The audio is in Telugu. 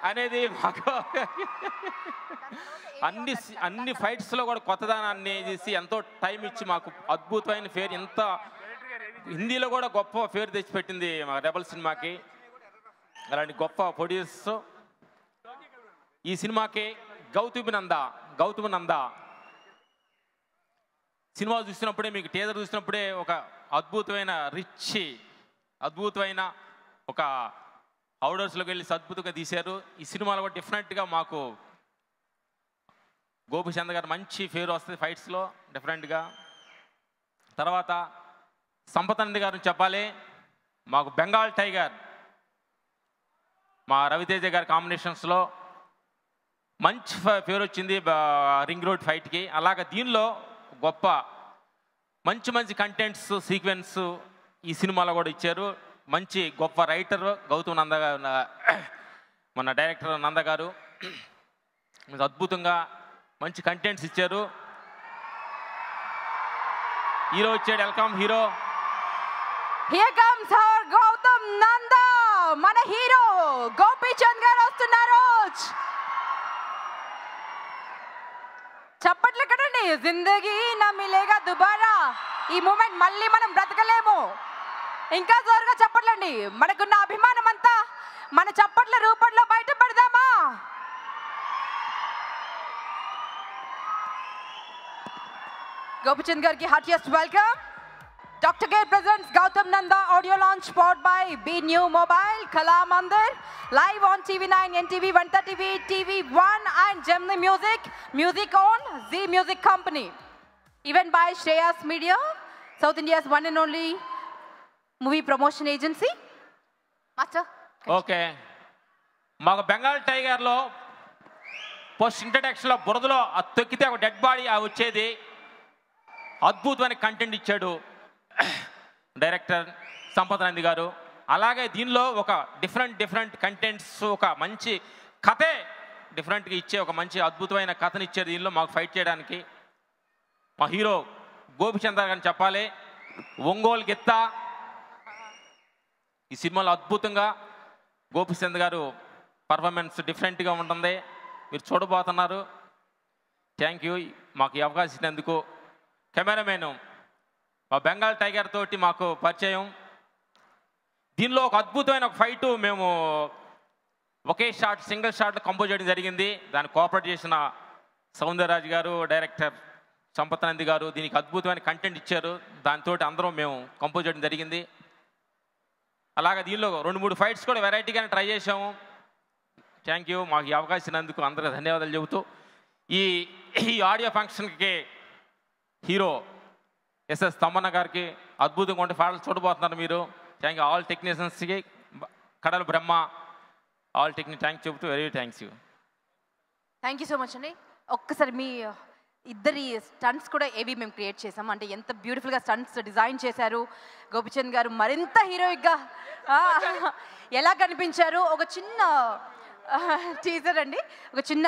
అనేది మాకు అన్ని ఫైట్స్లో కూడా కొత్తదనాన్ని చేసి ఎంతో టైం ఇచ్చి మాకు అద్భుతమైన పేరు, ఎంత హిందీలో కూడా గొప్ప పేరు తెచ్చిపెట్టింది మా రెబల్ సినిమాకి. అలాంటి గొప్ప ప్రొడ్యూసర్స్ ఈ సినిమాకి గౌతమ్ నంద సినిమా చూసినప్పుడే, మీకు టీజర్ చూసినప్పుడే ఒక అద్భుతమైన అద్భుతమైన ఒక అవుట్డోర్స్లోకి వెళ్ళి అద్భుతంగా తీశారు. ఈ సినిమాలో కూడా డిఫరెంట్గా మాకు గోపిచంద్ గారు మంచి పేరు వస్తుంది ఫైట్స్లో డిఫరెంట్గా. తర్వాత సంపత్ గారిని చెప్పాలి, మాకు బెంగాల్ టైగర్ మా రవితేజ గారి కాంబినేషన్స్లో మంచి పేరు వచ్చింది రింగ్ రోడ్ ఫైట్కి. అలాగే దీనిలో గొప్ప మంచి కంటెంట్స్ సీక్వెన్స్ ఈ సినిమాలో కూడా ఇచ్చారు. మంచి గొప్ప రైటర్ గౌతమ్ నంద గారు, మన డైరెక్టర్ నంద గారు అద్భుతంగా మంచి కంటెంట్స్ ఇచ్చారు. హీరో వచ్చాడు, welcome hero. Here comes our Gautam Nanda, మన హీరో గోపీచంద్ గారు వస్తున్నారు. చప్పట్లు కదండి. జిందగీ నా మిలేగా దుబారా, ఈ మూమెంట్ మళ్ళీ మనం బ్రతకలేము. ఇంకా జోరుగా చప్పట్లండి. మనకున్న అభిమానం అంతా మన చప్పట్ల రూపంలో బయటపడదామా? Gopichand Garki, heartiest welcome. Dr. Gay presents Gautam Nanda audio launch powered by B New Mobile, Kala Mandir, live on TV9, NTV, 130V, TV1 and Gemini Music, music on Z Music Company. Event by Shreyas Media, South India's one and only movie promotion agency. Master. Okay. మాకు బెంగాల్ టైగర్లో పోస్ట్ ఇంట్రడక్షన్లో బురదలో తొక్కితే ఒక డెడ్ బాడీ వచ్చేది. అద్భుతమైన కంటెంట్ ఇచ్చాడు డైరెక్టర్ సంపత్ నంది గారు. అలాగే దీనిలో ఒక డిఫరెంట్ కంటెంట్స్, ఒక మంచి కథే డిఫరెంట్గా ఇచ్చే ఒక మంచి అద్భుతమైన కథను ఇచ్చారు దీనిలో మాకు ఫైట్ చేయడానికి. మా హీరో గోపిచంద్ గారిని చెప్పాలి, ఒంగోలు గిత్త. ఈ సినిమాలో అద్భుతంగా గోపిచంద్ గారు పర్ఫార్మెన్స్ డిఫరెంట్గా ఉంటుంది, మీరు చూడబోతున్నారు. థ్యాంక్ యూ మాకు ఈ అవకాశం ఇచ్చినందుకు. కెమెరామెన్ మా బెంగాల్ టైగర్ తోటి మాకు పరిచయం. దీనిలో ఒక అద్భుతమైన ఒక ఫైటు మేము ఒకే షాట్, సింగిల్ షాట్ కంపోజ్ చేయడం జరిగింది. దాన్ని కోఆపరేట్ చేసిన సౌందరరాజ్ గారు, డైరెక్టర్ సంపత్ నంది గారు దీనికి అద్భుతమైన కంటెంట్ ఇచ్చారు. దాంతో అందరం మేము కంపోజ్ చేయడం జరిగింది. అలాగే దీనిలో 2-3 ఫైట్స్ కూడా వెరైటీగానే ట్రై చేసాము. థ్యాంక్ యూ మాకు ఈ అవకాశం ఇచ్చినందుకు అందరికీ ధన్యవాదాలు చెబుతూ, ఈ ఆడియో ఫంక్షన్కి హీరో ఎస్ఎస్ తమ్మన్న గారికి అద్భుతంగా ఉంటే పాటలు చూడబోతున్నారు మీరు. థ్యాంక్ యూ ఆల్ టెక్నీషియన్స్కి, కడల బ్రహ్మ ఆల్ థ్యాంక్స్ చెబుతూ very thanks you. Thank you so much అండి. ఒక్కసారి మీ ఇద్దరి స్టంట్స్ కూడా ఏవి మేము క్రియేట్ చేసాం అంటే ఎంత బ్యూటిఫుల్గా స్టంట్స్ డిజైన్ చేశారు. గోపిచంద్ గారు మరింత హీరోయిక్గా ఎలా కనిపించారు. ఒక చిన్న టీజర్ అండి, ఒక చిన్న